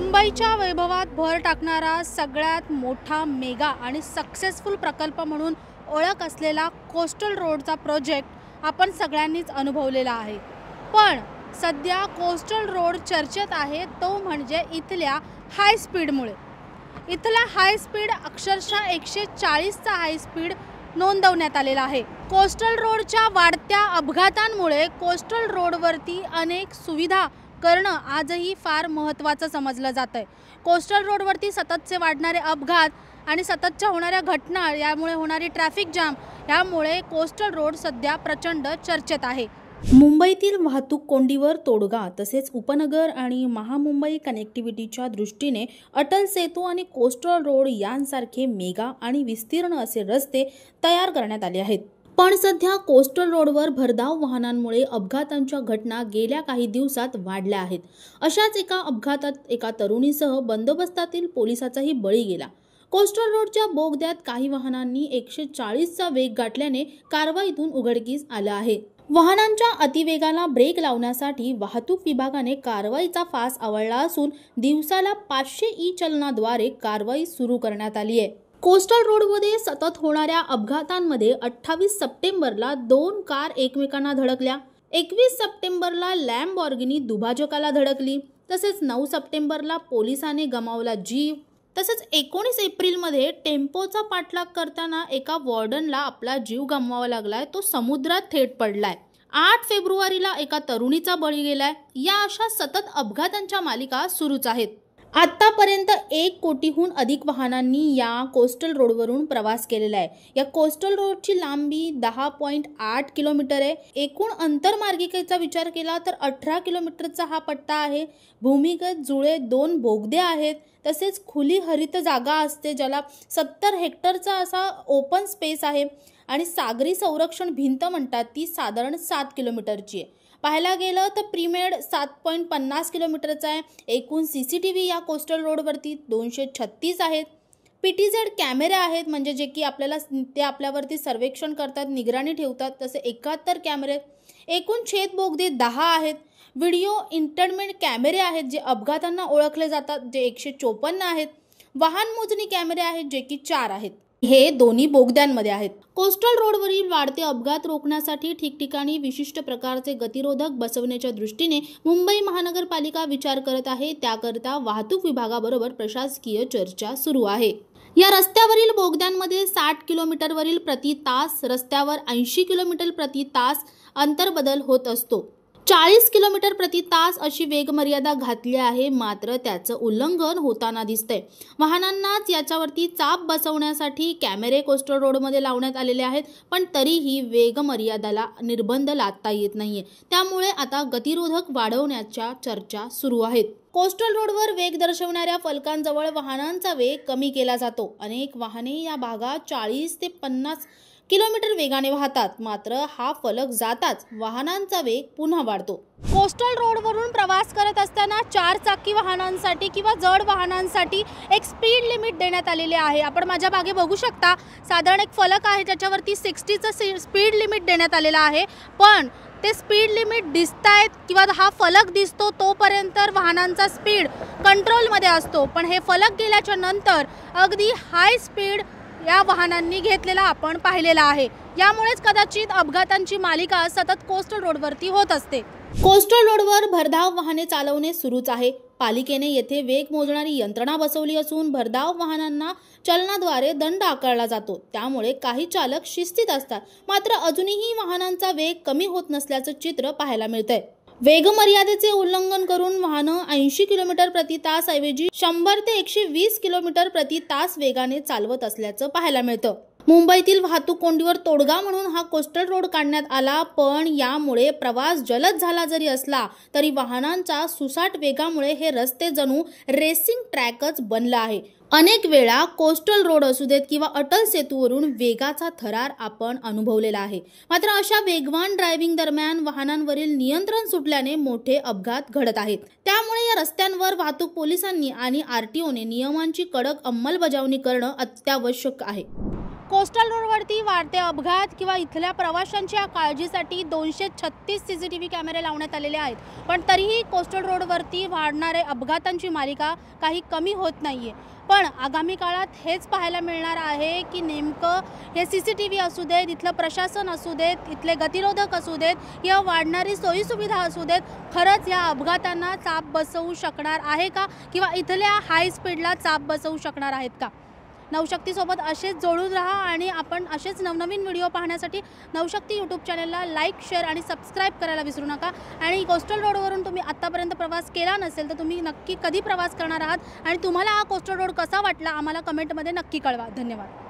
मुंबईच्या वैभवात भर टाकणारा सगळ्यात मोठा मेगा आणि सक्सेसफुल प्रकल्प म्हणून ओळख असलेला कोस्टल रोडचा प्रोजेक्ट आपण सगळ्यांनीच अनुभवलेला आहे। पण सध्या कोस्टल रोड चर्चेत आहे तो म्हणजे इथल्या हाय स्पीडमुळे। इथला हाय स्पीड अक्षरशः 140चा हाय स्पीड नोंदवण्यात आलेला आहे। कोस्टल रोडच्या वाढत्या अपघातांमुळे कोस्टल रोडवरती अनेक सुविधा करणं आजही फार महत्त्वाचं समजलं जातंय। कोस्टल रोडवरती सततचे वाढणारे अपघात आणि सततच्या होणाऱ्या घटना, यामुळे होणारी ट्रॅफिक जाम, यामुळे कोस्टल रोड सध्या प्रचंड चर्चेत आहे। मुंबईतील वाहतूक कोंडीवर तोडगा तसेच उपनगर आणि महामुंबई कनेक्टिव्हिटीच्या दृष्टीने अटल सेतू आणि कोस्टल रोड यांसारखे मेगा आणि विस्तीर्ण असे रस्ते तयार करण्यात आले आहेत। पण सध्या कोस्टल रोडवर भरधाव वाहनांमुळे अपघातांच्या घटना गेल्या काही दिवसात वाढल्या आहेत। अशाच एका अपघातात एका तरुणीसह बंदोबस्तातील पोलिसाचाही बळी गेला। कोस्टल रोडच्या बोगद्यात काही वाहनांनी 140चा वेग गाठल्याने कारवाईतून उघडकीस आलं आहे। वाहनांच्या अतिवेगाला ब्रेक लावण्यासाठी वाहतूक विभागाने कारवाईचा फास आवळला असून दिवसाला 500 ई-चलनाद्वारे कारवाई सुरू करण्यात आली आहे। कोस्टल रोडमध्ये सतत होणाऱ्या अपघातांमध्ये 28 सप्टेंबरला 2 कार एकमेकांना धडकल्या, 21 सप्टेंबरला लॅम्बॉर्गिनी दुभाजकाला धडकली, तसेच 9 सप्टेंबरला पोलिसाने गमावला जीव, तसेच 19 एप्रिलमध्ये टेम्पोचा पाठलाग करताना एका वॉर्डनला आपला जीव गमवावा लागलाय, तो समुद्रात थेट पडलाय। 8 फेब्रुवारीला एका तरुणीचा बळी गेलाय। या अशा सतत अपघातांच्या मालिका सुरूच आहेत। आतापर्यंत 1 कोटीहून अधिक वाहनांनी या कोस्टल रोडवरून प्रवास केलेला आहे। या कोस्टल रोडची लांबी 10.8 किलोमीटर आहे। एकूण अंतरमार्गिकेचा विचार केला तर 18 किलोमीटरचा हा पट्टा आहे। भूमिगत जुळे 2 बोगदे आहेत, तसेच खुली हरित जागा असते ज्याला 70 हेक्टरचा असा ओपन स्पेस आहे आणि सागरी संरक्षण भिंत म्हणतात ती साधारण 7 किलोमीटरची आहे। पाहायला गेलं तर प्रीमेड 7.50 किलोमीटरचा आहे। एकूण CCTV या कोस्टल रोडवरती 236 आहेत। PTZ कॅमेरे आहेत, म्हणजे जे की आपल्यावरती सर्वेक्षण करतात, निगराणी ठेवतात, तसे 71 कॅमेरे। एकूण छेद बोगदे 10 आहेत। व्हिडिओ इंटरमेंट कॅमेरे आहेत जे अपघातांना ओळखले जातात, जे 154 आहेत। वाहन मोजणी कॅमेरे आहेत जे की 4 आहेत। हे दोन्ही बोगद्यांमध्ये आहेत। कोस्टल रोडवरील वाढते अपघात रोखण्यासाठी ठिकठिकाणी विशिष्ट प्रकारचे गतिरोधक बसवण्याच्या दृष्टीने मुंबई महानगरपालिका विचार करत आहे। त्याकरता वाहतूक विभागाबरोबर प्रशासकीय चर्चा सुरू आहे। या रस्त्यावरील बोगद्यांमध्ये 60 किलोमीटरवरील प्रति तास, रस्त्यावर 80 किलोमीटर प्रति तास अंतर बदल होत असतो। 40 किलोमीटर प्रति तास अशी वेगमर्यादा घातली आहे, मात्र त्याचं उल्लंघन होताना दिसतंय। वाहनांनाच याच्यावरती चाप बसवण्यासाठी कॅमेरे कोस्टल रोडमध्ये लावण्यात आलेले आहेत, पण तरीही वेगमर्यादाला निर्बंध लादता येत नाहीये। त्यामुळे आता गतिरोधक वाढवण्याच्या चर्चा सुरू आहेत। कोस्टल रोडवर वेग दर्शवणाऱ्या फलकांजवळ वाहनांचा वेग कमी केला जातो। अनेक वाहने या भागात 40 ते 50 किलोमीटर वेगाने वाहतात, मात्र हा फलक जाताच वाहनांचा वेग पुन्हा वाढतो। कोस्टल रोडवरून प्रवास करत असताना 4 चाकी वाहनांसाठी किंवा जड वाहनांसाठी एक स्पीड लिमिट देण्यात आलेली आहे। आपण माझ्या मागे बघू शकता, साधारण एक फलक आहे त्याच्यावरती 60चं स्पीड लिमिट देण्यात आलेला आहे। पण ते स्पीड लिमिट दिसतायत किंवा हा फलक दिसतो तोपर्यंत वाहनांचा स्पीड कंट्रोलमध्ये असतो, पण हे फलक गेल्याच्या नंतर अगदी हाय स्पीड या वाहनांनी घेतलेला आपण पाहिलेला आहे। यामुळेच कदाचित अपघातांची मालिका सतत कोस्टल रोडवरती होत असते। कोस्टल रोडवर भरधाव वाहने चालवणे सुरूच आहे। पालिकेने येथे वेग मोजणारी यंत्रणा बसवली असून भरधाव वाहनांना चलनाद्वारे दंड आकारला जातो। त्यामुळे काही चालक शिस्तीत असतात, मात्र अजूनही वाहनांचा वेग कमी होत नसल्याचं चित्र पाहायला मिळतंय। वेगमर्यादेचे उल्लंघन करून वाहनं 80 किलोमीटर प्रति तास ऐवजी 100 ते 120 किलोमीटर प्रति तास वेगाने चालवत असल्याचं पाहायला मिळतं। मुंबईतील वाहतूक कोंडीवर तोडगा म्हणून हा कोस्टल रोड काढण्यात आला, पण यामुळे प्रवास जलद झाला जरी असला तरी वाहनांच्या सुसाट वेगामुळे हे रस्ते जणू रेसिंग ट्रॅकच बनला आहे। अनेक वेळा कोस्टल रोड असू देत किंवा अटल सेतूवरून वेगाचा थरार आपण अनुभवलेला आहे, मात्र अशा वेगवान ड्रायव्हिंग दरम्यान वाहनांवरील नियंत्रण सुटल्याने मोठे अपघात घडत आहेत। त्यामुळे या रस्त्यांवर वाहतूक पोलिसांनी आणि RTOने नियमांची कडक अंमलबजावणी करणं अत्यावश्यक आहे। कोस्टल रोडवरती वाढते अपघात किंवा इथल्या प्रवाशांच्या काळजीसाठी 236 CCTV कॅमेरे लावण्यात आलेले आहेत, पण तरीही कोस्टल रोडवरती वाढणारे अपघातांची मालिका काही कमी होत नाहीये। पण आगामी काळात हेच पाहायला मिळणार आहे की नेमकं हे CCTV असू देत, इथलं प्रशासन असू देत, इथले गतिरोधक असू देत किंवा वाढणारी सोयीसुविधा असू देत, खरंच या अपघातांना चाप बसवू शकणार आहे का किंवा इथल्या हाय स्पीडला चाप बसवू शकणार आहेत का? नवशक्तीसोबत असेच जोडून राहा आणि आपण असेच नवनवीन व्हिडिओ पाहण्यासाठी नवशक्ती यूट्यूब चॅनलला लाईक, शेअर आणि सबस्क्राईब करायला विसरू नका। आणि कोस्टल रोडवरून तुम्ही आत्तापर्यंत प्रवास केला नसेल तर तुम्ही नक्की कधी प्रवास करणार आहात आणि तुम्हाला हा कोस्टल रोड कसा वाटला आम्हाला कमेंटमध्ये नक्की कळवा। धन्यवाद।